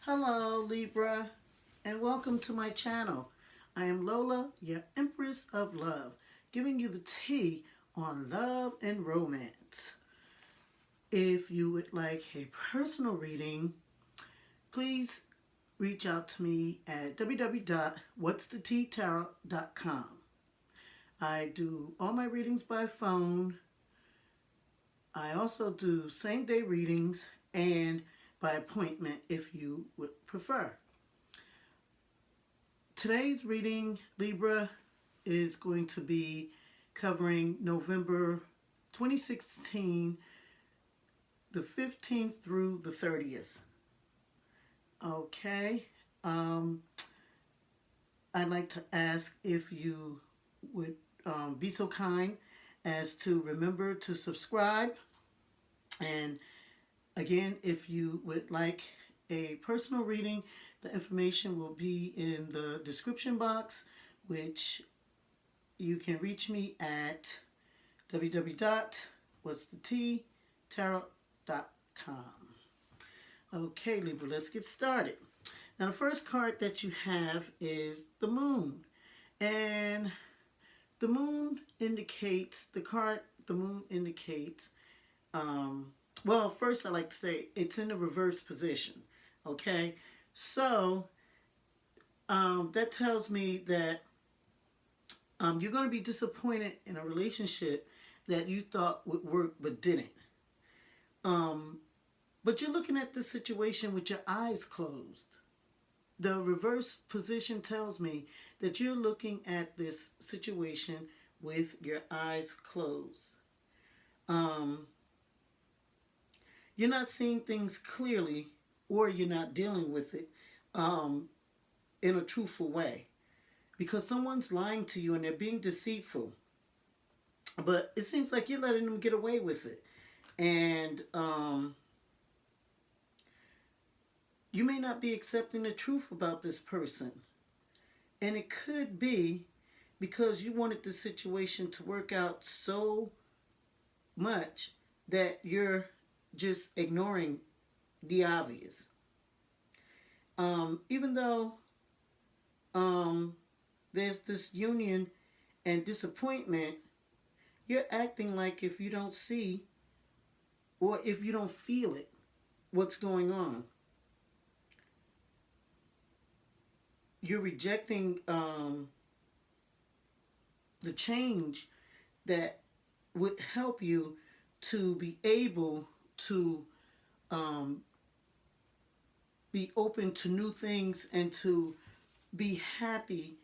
Hello, Libra, and welcome to my channel. I am Lola, your Empress of Love, giving you the tea on love and romance. If you would like a personal reading, please reach out to me at www.whatsthettarot.com. I do all my readings by phone. I also do same-day readings and by appointment if you would prefer. Today's reading, Libra, is going to be covering November 2016, the 15th through the 30th. Okay. I'd like to ask if you would be so kind as to remember to subscribe. And again, if you would like a personal reading, the information will be in the description box, which you can reach me at www.whatsthettarot.com. Okay, Libra, let's get started. Now, the first card that you have is the Moon. And the Moon indicates, well, first I like to say it's in the reverse position. Okay, so that tells me that you're going to be disappointed in a relationship that you thought would work but didn't. But you're looking at this situation with your eyes closed. The reverse position tells me that you're looking at this situation with your eyes closed. You're not seeing things clearly, or you're not dealing with it in a truthful way, because someone's lying to you and they're being deceitful. But it seems like you're letting them get away with it. And you may not be accepting the truth about this person. And it could be because you wanted the situation to work out so much that you're just ignoring the obvious. Even though there's this union and disappointment, you're acting like if you don't see or if you don't feel it, what's going on. You're rejecting the change that would help you to be able to be open to new things and to be happy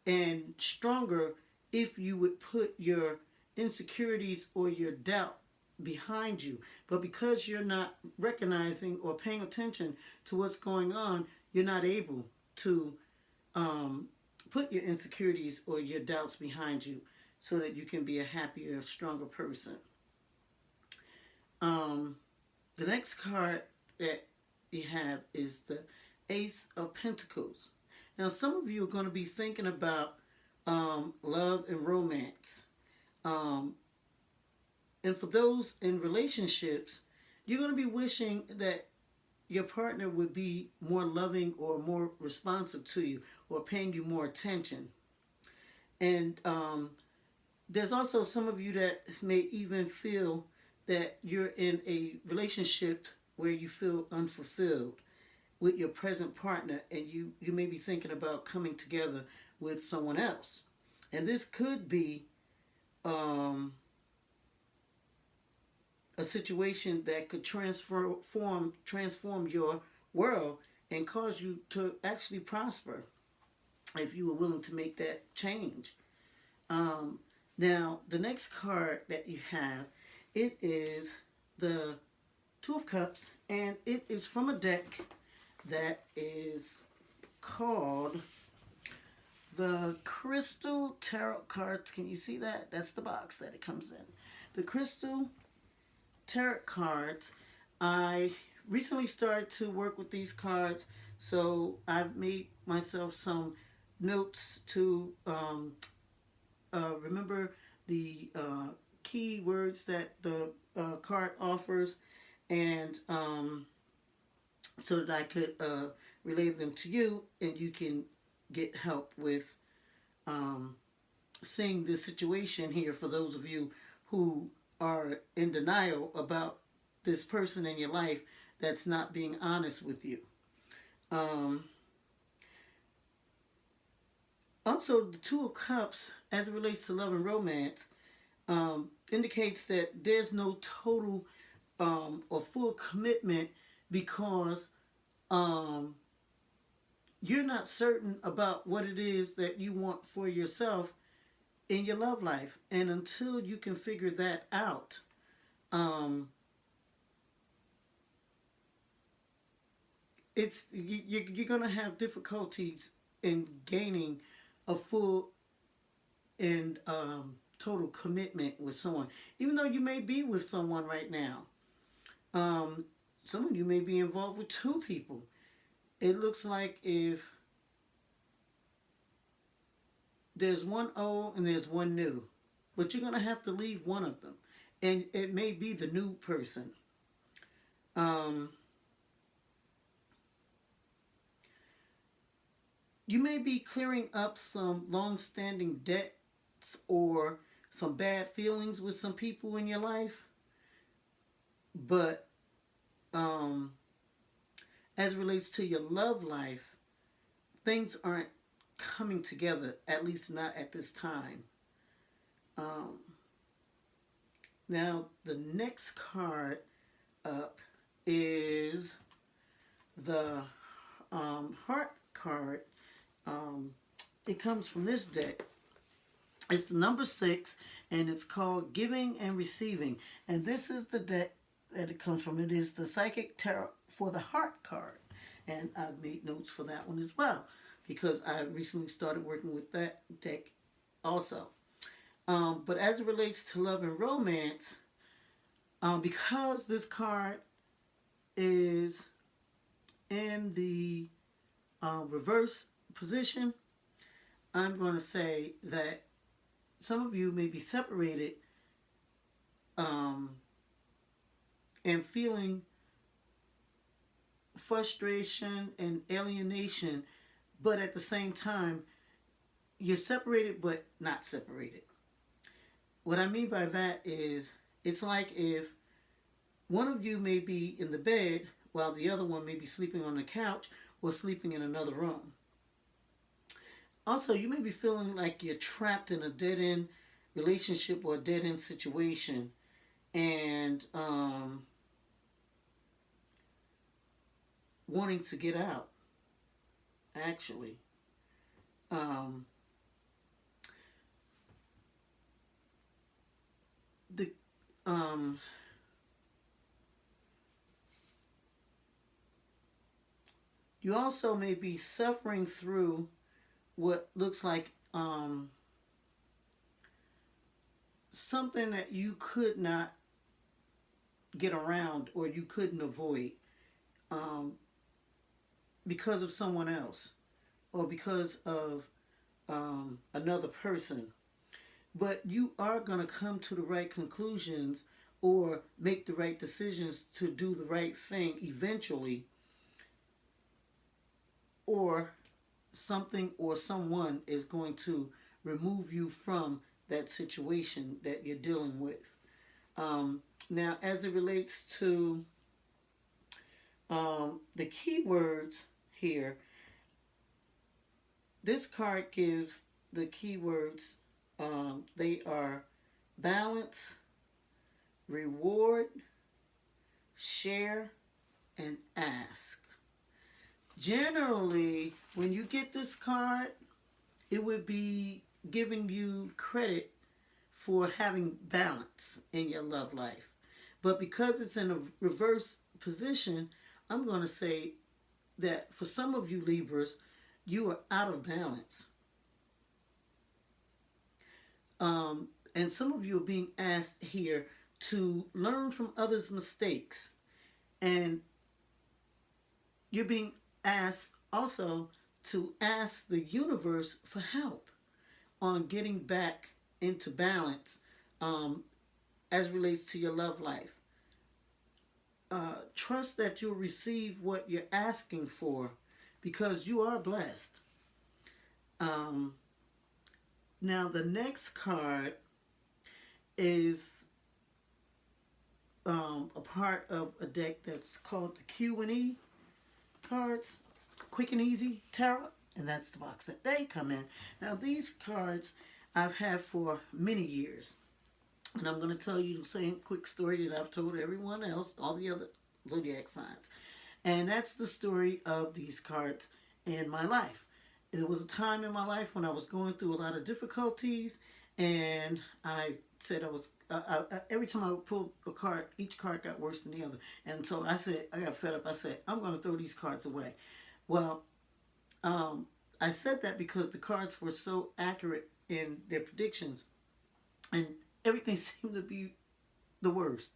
and stronger if you would put your insecurities or your doubt behind you. But because you're not recognizing or paying attention to what's going on, you're not able to put your insecurities or your doubts behind you so that you can be a happier, stronger person. The next card that you have is the Ace of Pentacles. Now, some of you are going to be thinking about love and romance. And for those in relationships, you're going to be wishing that your partner would be more loving or more responsive to you or paying you more attention. And there's also some of you that may even feel that you're in a relationship where you feel unfulfilled with your present partner, and you may be thinking about coming together with someone else. And this could be a situation that could transform your world and cause you to actually prosper if you were willing to make that change. Now, the next card that you have, it is the Two of Cups, and it is from a deck that is called the Crystal Tarot Cards. Can you see that? That's the box that it comes in. The Crystal Tarot Cards. I recently started to work with these cards, so I've made myself some notes to remember the key words that the card offers, and so that I could relay them to you, and you can get help with um, seeing this situation here for those of you who are in denial about this person in your life that's not being honest with you. Um, Also, the Two of Cups, as it relates to love and romance, indicates that there's no total or full commitment because um, you're not certain about what it is that you want for yourself in your love life. And until you can figure that out, um, you're going to have difficulties in gaining a full and total commitment with someone, even though you may be with someone right now. Um, some of you may be involved with two people. It looks like if there's one old and there's one new, but you're going to have to leave one of them, and it may be the new person. Um, you may be clearing up some long-standing debts or some bad feelings with some people in your life, but um, as it relates to your love life, things aren't coming together, at least not at this time. Um, Now, the next card up is the Heart card. Um, it comes from this deck. It's the number 6, and it's called Giving and Receiving. And this is the deck that it comes from. It is the Psychic Tarot for the Heart card. And I've made notes for that one as well because I recently started working with that deck also. But as it relates to love and romance, because this card is in the reverse position, I'm going to say that some of you may be separated um, and feeling frustration and alienation, but at the same time, you're separated but not separated. What I mean by that is, it's like if one of you may be in the bed while the other one may be sleeping on the couch or sleeping in another room. Also, you may be feeling like you're trapped in a dead-end relationship or a dead-end situation, and wanting to get out, actually. Um, the um, You also may be suffering through what looks like something that you could not get around or you couldn't avoid um, because of someone else or because of another person. But you are going to come to the right conclusions or make the right decisions to do the right thing eventually, or something or someone is going to remove you from that situation that you're dealing with. Now, as it relates to the keywords here, this card gives the keywords. They are balance, reward, share, and ask. Generally, when you get this card, it would be giving you credit for having balance in your love life. But because it's in a reverse position, I'm going to say that for some of you Libras, you are out of balance. And some of you are being asked here to learn from others' mistakes. And you're being asked also to ask the universe for help on getting back into balance as relates to your love life. trust that you'll receive what you're asking for because you are blessed. Um, Now, the next card is a part of a deck that's called the Q&E cards, Quick and Easy Tarot, and that's the box that they come in. Now, these cards I've had for many years, and I'm going to tell you the same quick story that I've told everyone else, all the other zodiac signs, and that's the story of these cards in my life. There was a time in my life when I was going through a lot of difficulties, and I said I was every time I would pull a card, each card got worse than the other. And so I said, I got fed up. I said, I'm going to throw these cards away. Well, I said that because the cards were so accurate in their predictions, and everything seemed to be the worst.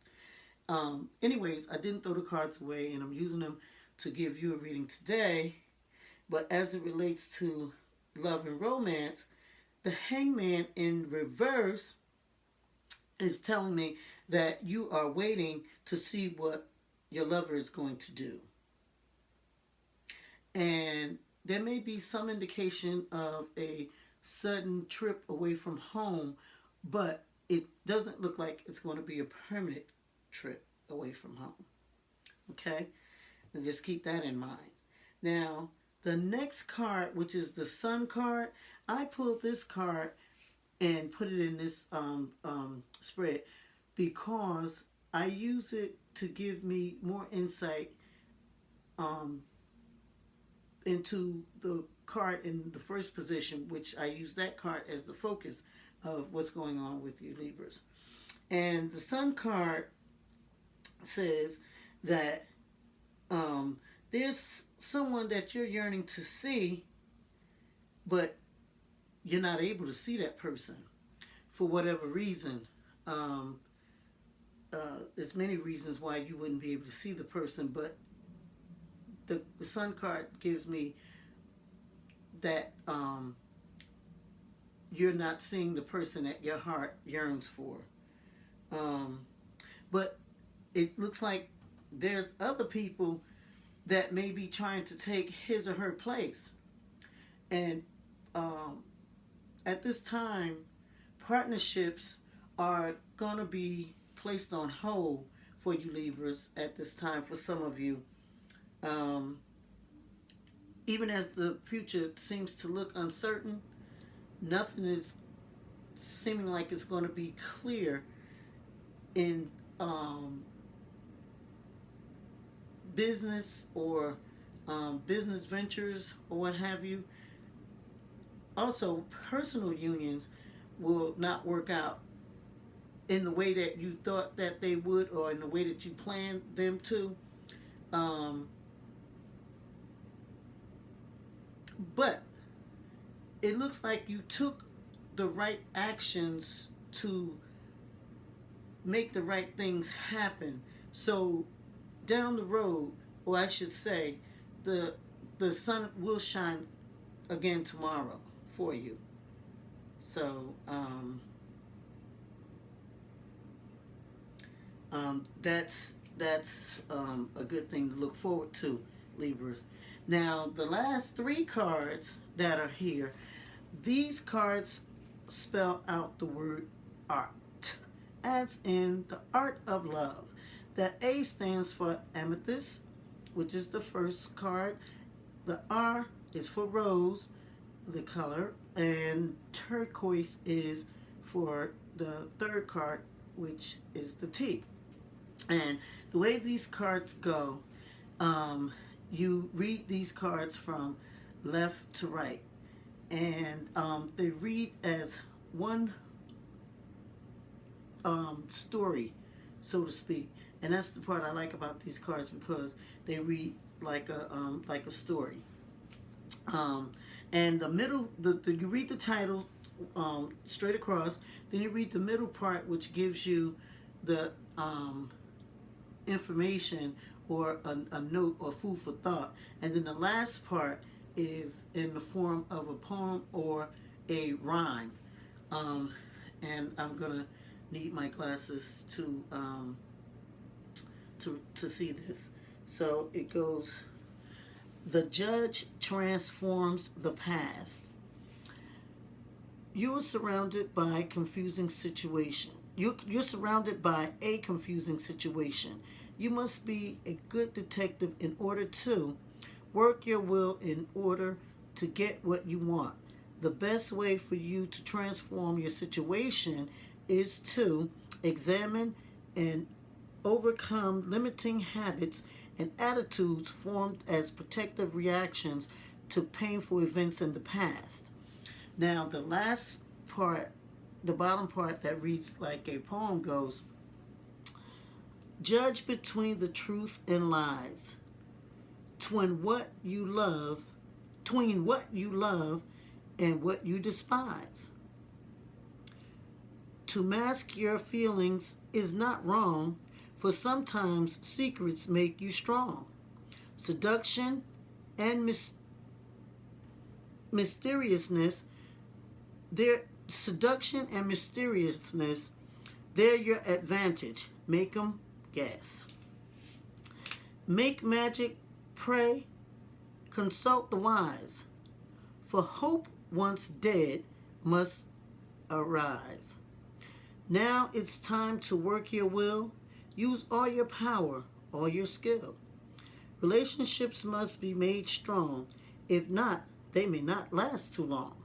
Anyways, I didn't throw the cards away, and I'm using them to give you a reading today. But as it relates to love and romance, the Hangman in reverse is telling me that you are waiting to see what your lover is going to do. And there may be some indication of a sudden trip away from home, but it doesn't look like it's going to be a permanent trip away from home. Okay? And just keep that in mind. Now, the next card, which is the Sun card, I pulled this card and put it in this spread because I use it to give me more insight into the card in the first position, which I use that card as the focus of what's going on with you, Libras. And the Sun card says that there's someone that you're yearning to see, but you're not able to see that person for whatever reason. There's many reasons why you wouldn't be able to see the person, but the Sun card gives me that you're not seeing the person that your heart yearns for. But it looks like there's other people that may be trying to take his or her place. And at this time, partnerships are going to be placed on hold for you Libras at this time for some of you. Even as the future seems to look uncertain, nothing is seeming like it's going to be clear in business or business ventures or what have you. Also, personal unions will not work out in the way that you thought that they would or in the way that you planned them to. But it looks like you took the right actions to make the right things happen. So down the road, or I should say, the sun will shine again tomorrow for you. So that's a good thing to look forward to, Libras. Now, the last three cards that are here, these cards spell out the word art, as in the art of love. The A stands for amethyst, which is the first card. The R is for rose, the color, and turquoise is for the third card, which is the T. And the way these cards go, you read these cards from left to right, and they read as one story, so to speak. And that's the part I like about these cards, because they read like a story. And the middle, you read the title straight across, then you read the middle part, which gives you the information or a note or food for thought, and then the last part is in the form of a poem or a rhyme. And I'm gonna need my glasses to to see this. So it goes, the judge transforms the past. You are surrounded by confusing situation. You're surrounded by a confusing situation. You must be a good detective in order to work your will in order to get what you want. The best way for you to transform your situation is to examine and overcome limiting habits and attitudes formed as protective reactions to painful events in the past. Now, the last part, the bottom part that reads like a poem goes, judge between the truth and lies, twin what you love, between what you love and what you despise. To mask your feelings is not wrong, for sometimes secrets make you strong. Seduction and mysteriousness, their seduction and mysteriousness, they're your advantage. Make 'em guess. Make magic, pray, consult the wise, for hope once dead must arise. Now it's time to work your will. Use all your power, all your skill. Relationships must be made strong. If not, they may not last too long.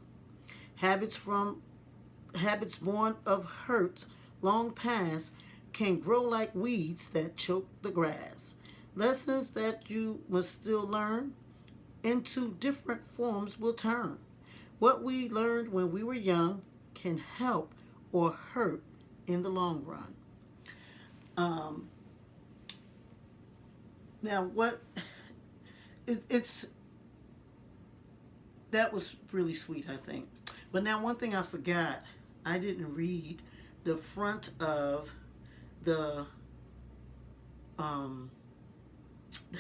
Habits born of hurts long past can grow like weeds that choke the grass. Lessons that you must still learn into different forms will turn. What we learned when we were young can help or hurt in the long run. Um, Now, it's that was really sweet, I think. But now, one thing I forgot, I didn't read the front of the um,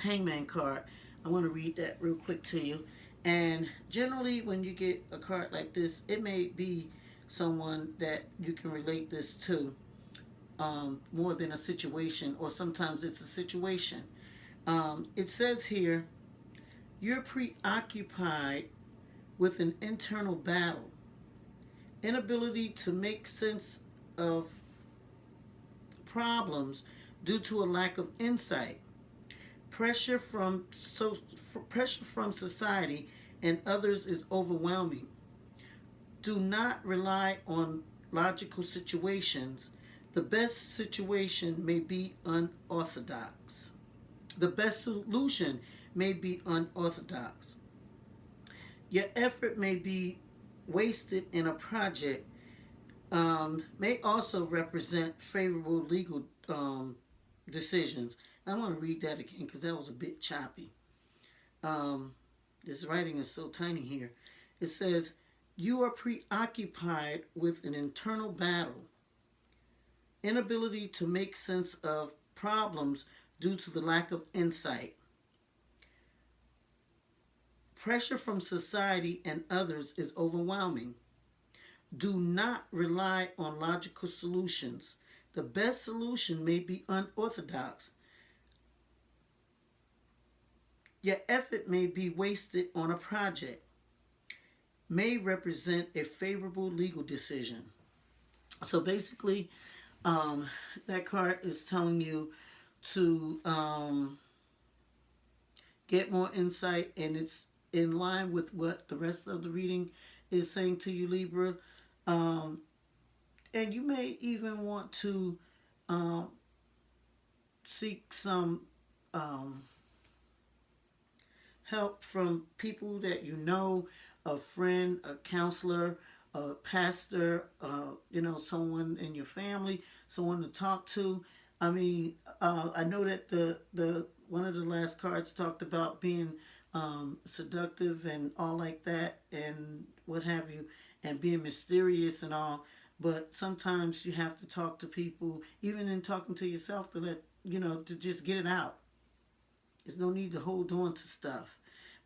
Hangman card. I want to read that real quick to you. And generally, when you get a card like this, it may be someone that you can relate this to more than a situation, or sometimes it's a situation. It says here, you're preoccupied with an internal battle, inability to make sense of problems due to a lack of insight, pressure from society and others is overwhelming. Do not rely on logical situations. The best situation may be unorthodox. The best solution may be unorthodox. Your effort may be wasted in a project, may also represent favorable legal decisions. I want to read that again because that was a bit choppy. This writing is so tiny here. It says, you are preoccupied with an internal battle, inability to make sense of problems due to the lack of insight. Pressure from society and others is overwhelming. Do not rely on logical solutions. The best solution may be unorthodox. Your effort may be wasted on a project, may represent a favorable legal decision. So basically, that card is telling you to get more insight, and it's in line with what the rest of the reading is saying to you, Libra. And you may even want to seek some help from people that you know, a friend, a counselor, a pastor, someone in your family, someone to talk to. I mean, I know that the one of the last cards talked about being seductive and all like that and what have you, and being mysterious and all. But sometimes you have to talk to people, even in talking to yourself, to to just get it out. There's no need to hold on to stuff.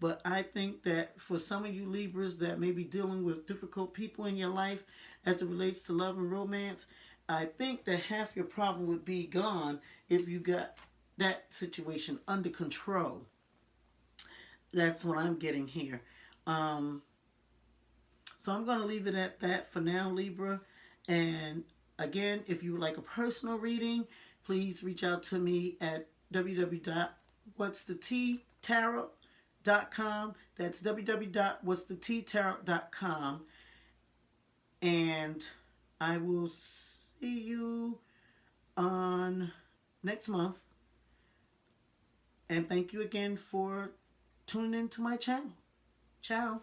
But I think that for some of you Libras that may be dealing with difficult people in your life as it relates to love and romance, I think that half your problem would be gone if you got that situation under control. That's what I'm getting here. Um, so I'm going to leave it at that for now, Libra. And again, if you would like a personal reading, please reach out to me at www.whatsthettarot.com. That's www.whatsthettarot.com. And I will see you on next month. And thank you again for tuning into my channel. Ciao.